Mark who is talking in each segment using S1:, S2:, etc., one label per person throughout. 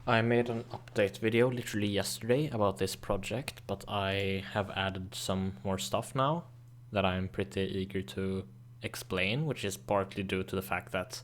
S1: I made an update video literally yesterday about this project, but I have added some more stuff now that I'm pretty eager to explain, which is partly due to the fact that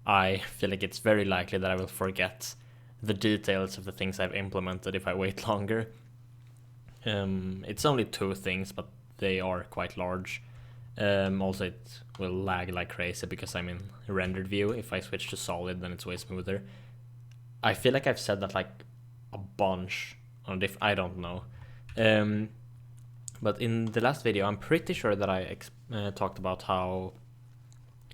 S1: I feel like it's very likely that I will forget the details of the things I've implemented if I wait longer. It's only two things, but they are quite large. Also, it will lag like crazy because I'm in rendered view. If I switch to solid, then it's way smoother. I feel like I've said that like a bunch on I don't know. But in the last video, I'm pretty sure that I talked about how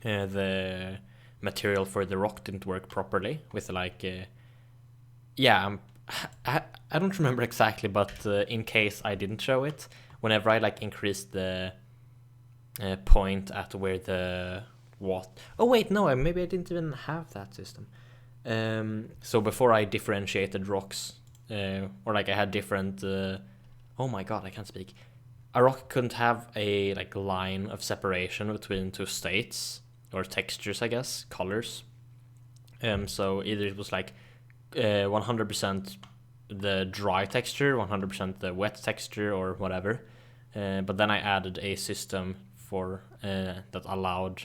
S1: the material for the rock didn't work properly with like, yeah, I don't remember exactly, but in case I didn't show it, whenever I like increased the point at where the what? Oh wait, no, maybe I didn't even have that system. So before I differentiated rocks, or like I had different, oh my god, I can't speak. A rock couldn't have a like line of separation between two states or textures, I guess, colors. So either it was like 100% the dry texture, 100% the wet texture, or whatever. But then I added a system for that allowed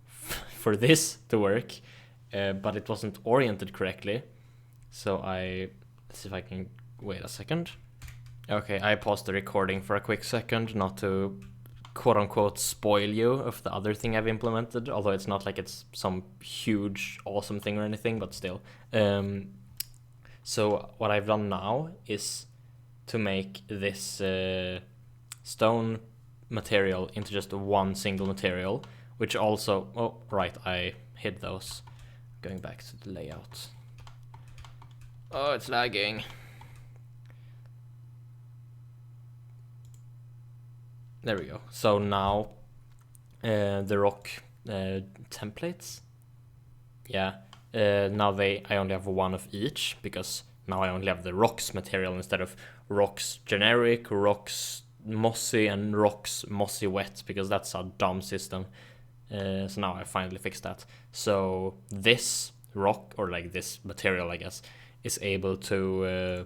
S1: for this to work. But it wasn't oriented correctly. So let's see if I can wait a second. Okay, I paused the recording for a quick second, not to quote unquote spoil you of the other thing I've implemented, although it's not like it's some huge awesome thing or anything, but still. So what I've done now is to make this stone material into just one single material, which also, oh right, I hid those. Going back to the layout. Oh, it's lagging. There we go. So now the rock templates. Yeah. Now I only have one of each because now I only have the rocks material instead of rocks generic, rocks mossy, and rocks mossy wet, because that's a dumb system. So now I finally fixed that. So this rock, or like this material, I guess, is able to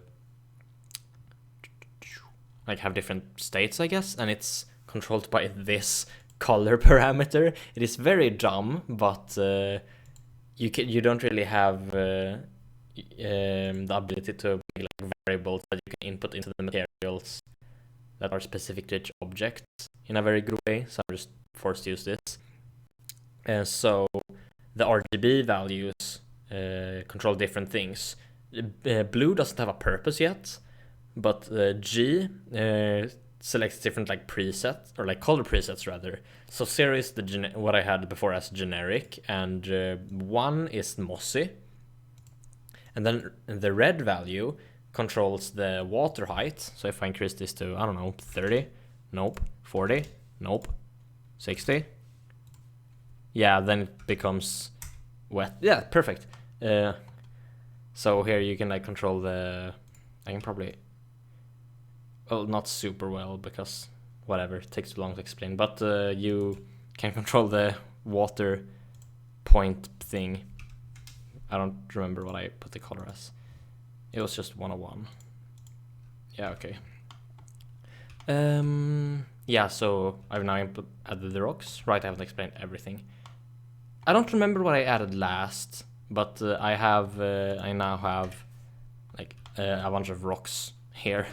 S1: like have different states, I guess, and it's controlled by this color parameter. It is very dumb, but you don't really have the ability to make like variables that you can input into the materials that are specific to each object in a very good way. So I'm just forced to use this. So the RGB values control different things. Blue doesn't have a purpose yet, but G selects different like presets, or like color presets rather. So 0 is what I had before as generic, and 1 is mossy. And then the red value controls the water height. So if I increase this to, I don't know, 30, nope, 40, nope, 60. Yeah, then it becomes wet. Yeah, perfect. So here you can like control I can probably, well, not super well because whatever, it takes too long to explain, but you can control the water point thing. I don't remember what I put the color as. It was just 101. Yeah, okay. Yeah, so I've now added the rocks. Right, I haven't explained everything. I don't remember what I added last, but I now have like a bunch of rocks here.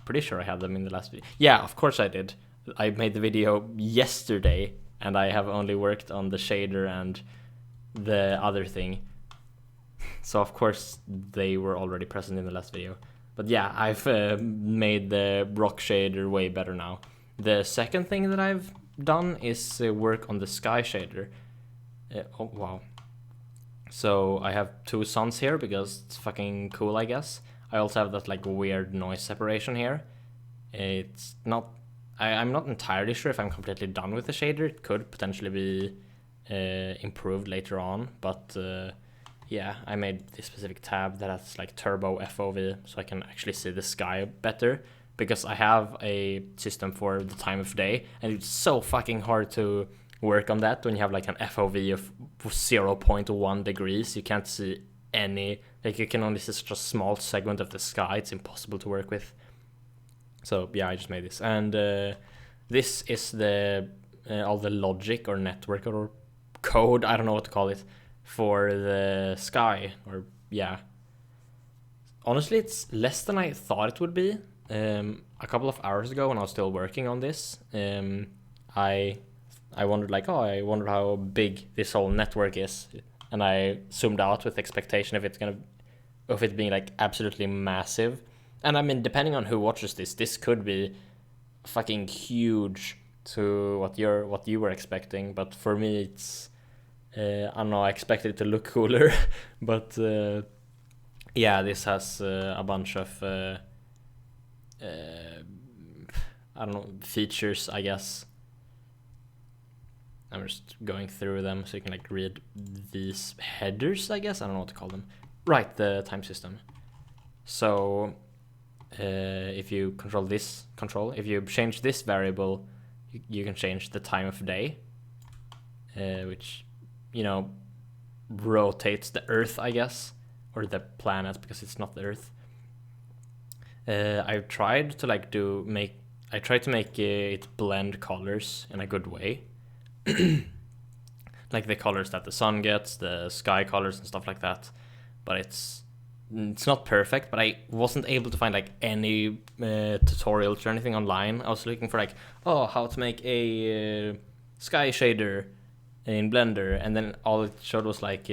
S1: Pretty sure I had them in the last video. Yeah, of course I did. I made the video yesterday, and I have only worked on the shader and the other thing. So of course they were already present in the last video. But yeah, I've made the rock shader way better now. The second thing that I've done is work on the sky shader. Oh wow. So I have two suns here because it's fucking cool, I guess. I also have that like weird noise separation here. It's not, I'm not entirely sure if I'm completely done with the shader. It could potentially be improved later on, but yeah, I made this specific tab that has like turbo FOV, so I can actually see the sky better, because I have a system for the time of day, and it's so fucking hard to work on that when you have like an FOV of 0.1 degrees. You can't see any, like you can only see such a small segment of the sky. It's impossible to work with. So yeah, I just made this, and this is the all the logic or network or code, I don't know what to call it, for the sky. Or yeah, honestly, it's less than I thought it would be. A couple of hours ago, when I was still working on this, I wondered like, oh, I wonder how big this whole network is, and I zoomed out with expectation of it being like absolutely massive. And I mean, depending on who watches this could be fucking huge to what you were expecting. But for me, it's I don't know. I expected it to look cooler, but yeah, this has a bunch of I don't know, features, I guess. I'm just going through them so you can like read these headers, I guess. I don't know what to call them. Right, the time system. So if you if you change this variable, you can change the time of day, which, you know, rotates the Earth, I guess, or the planet, because it's not the Earth. I've tried to like I tried to make it blend colors in a good way. Like the colors that the sun gets, the sky colors and stuff like that. But it's not perfect, but I wasn't able to find like any tutorials or anything online. I was looking for like, oh, how to make a sky shader in Blender, and then all it showed was like,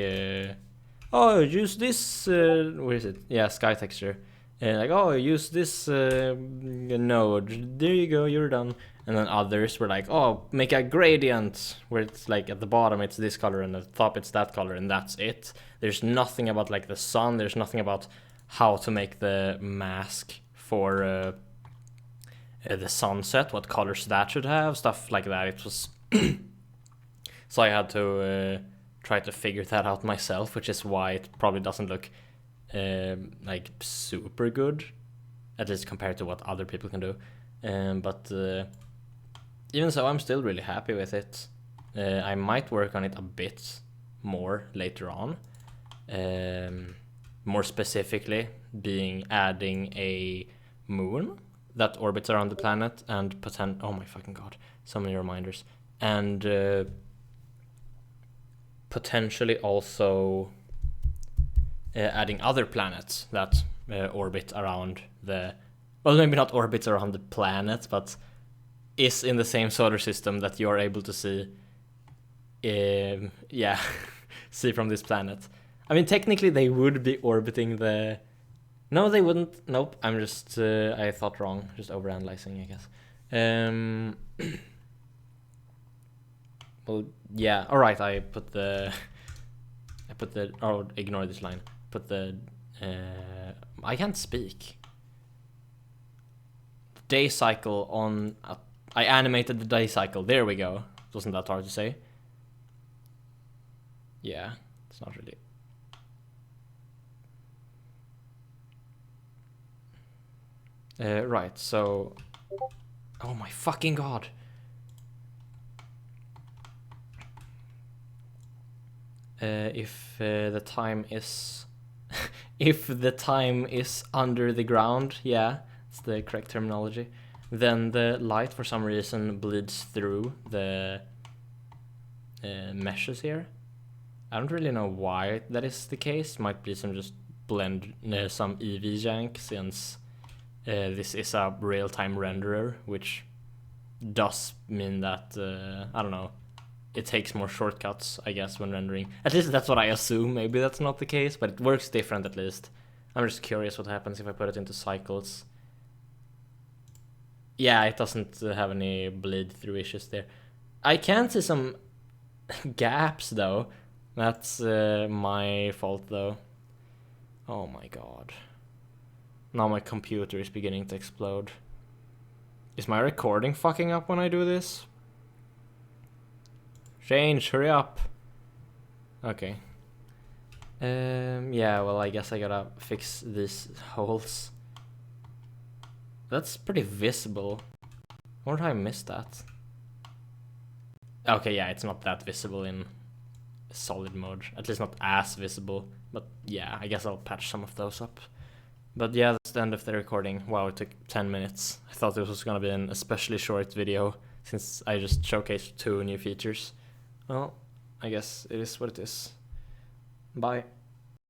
S1: oh, use this, where is it? Yeah, sky texture. Like, oh, use this node. There you go, you're done. And then others were like, oh, make a gradient, where it's like at the bottom it's this color and at the top it's that color, and that's it. There's nothing about like the sun. There's nothing about how to make the mask for the sunset, what colors that should have, stuff like that. It was so I had to try to figure that out myself, which is why it probably doesn't look like super good, at least compared to what other people can do. But even so, I'm still really happy with it. I might work on it a bit more later on. More specifically, adding a moon that orbits around the planet, and oh my fucking god, so many reminders. And potentially also adding other planets that orbit around well, maybe not orbits around the planet, but is in the same solar system that you're able to see, yeah, see from this planet. I mean, technically they would be orbiting no, they wouldn't. Nope, I'm just, I thought wrong, just overanalyzing, I guess. Well, yeah, alright, I put the, oh, ignore this line. Put the, I can't speak. Day cycle on, I animated the day cycle, there we go. It wasn't that hard to say. Yeah, it's not really. Right, so, oh my fucking god. If the time is if the time is under the ground, yeah, it's the correct terminology, then the light for some reason bleeds through the meshes here. I don't really know why that is the case. Might be some just some EV jank, since this is a real-time renderer, which does mean that I don't know, it takes more shortcuts, I guess, when rendering. At least that's what I assume. Maybe that's not the case, but it works different at least. I'm just curious what happens if I put it into cycles. Yeah, it doesn't have any bleed through issues there. I can see some gaps though. That's my fault though. Oh my god. Now my computer is beginning to explode. Is my recording fucking up when I do this? Change, hurry up. Okay. Yeah, well, I guess I gotta fix these holes. That's pretty visible. I wonder how I missed that. Okay, yeah, it's not that visible in solid mode, at least not as visible. But yeah, I guess I'll patch some of those up. But yeah, that's the end of the recording. Wow, it took 10 minutes. I thought this was gonna be an especially short video since I just showcased 2 new features. Well, I guess it is what it is. Bye.